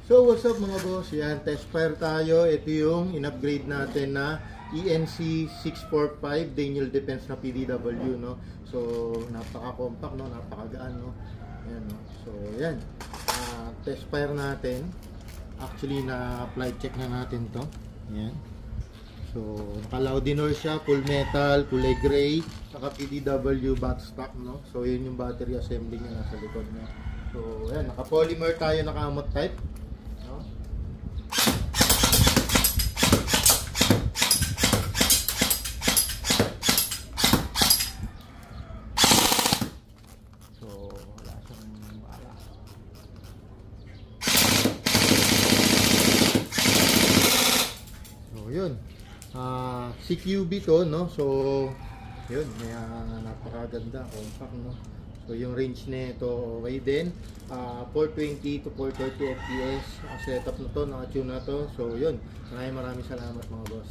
So what's up mga boss, yan, test fire tayo. Ito yung in-upgrade natin na ENC 645 Daniel Defense na PDW, no? So napaka-compact, no? Napakagaan, no? Ayan, no? So yan, test fire natin. Actually na-flight check na natin to. Ayan. So naka-Laudinor siya, full metal, kulay gray, saka PDW backstock, no? So yun yung battery assembly niya nasa likod, no? So ayan, naka-polymer tayo, naka-amot type. Yun, CQB to, no? So yun, may napakaganda, compact, no? So yung range nito okay din, 420 to 430 fps setup na to, naka-tune na to. So yun, maraming salamat mga boss.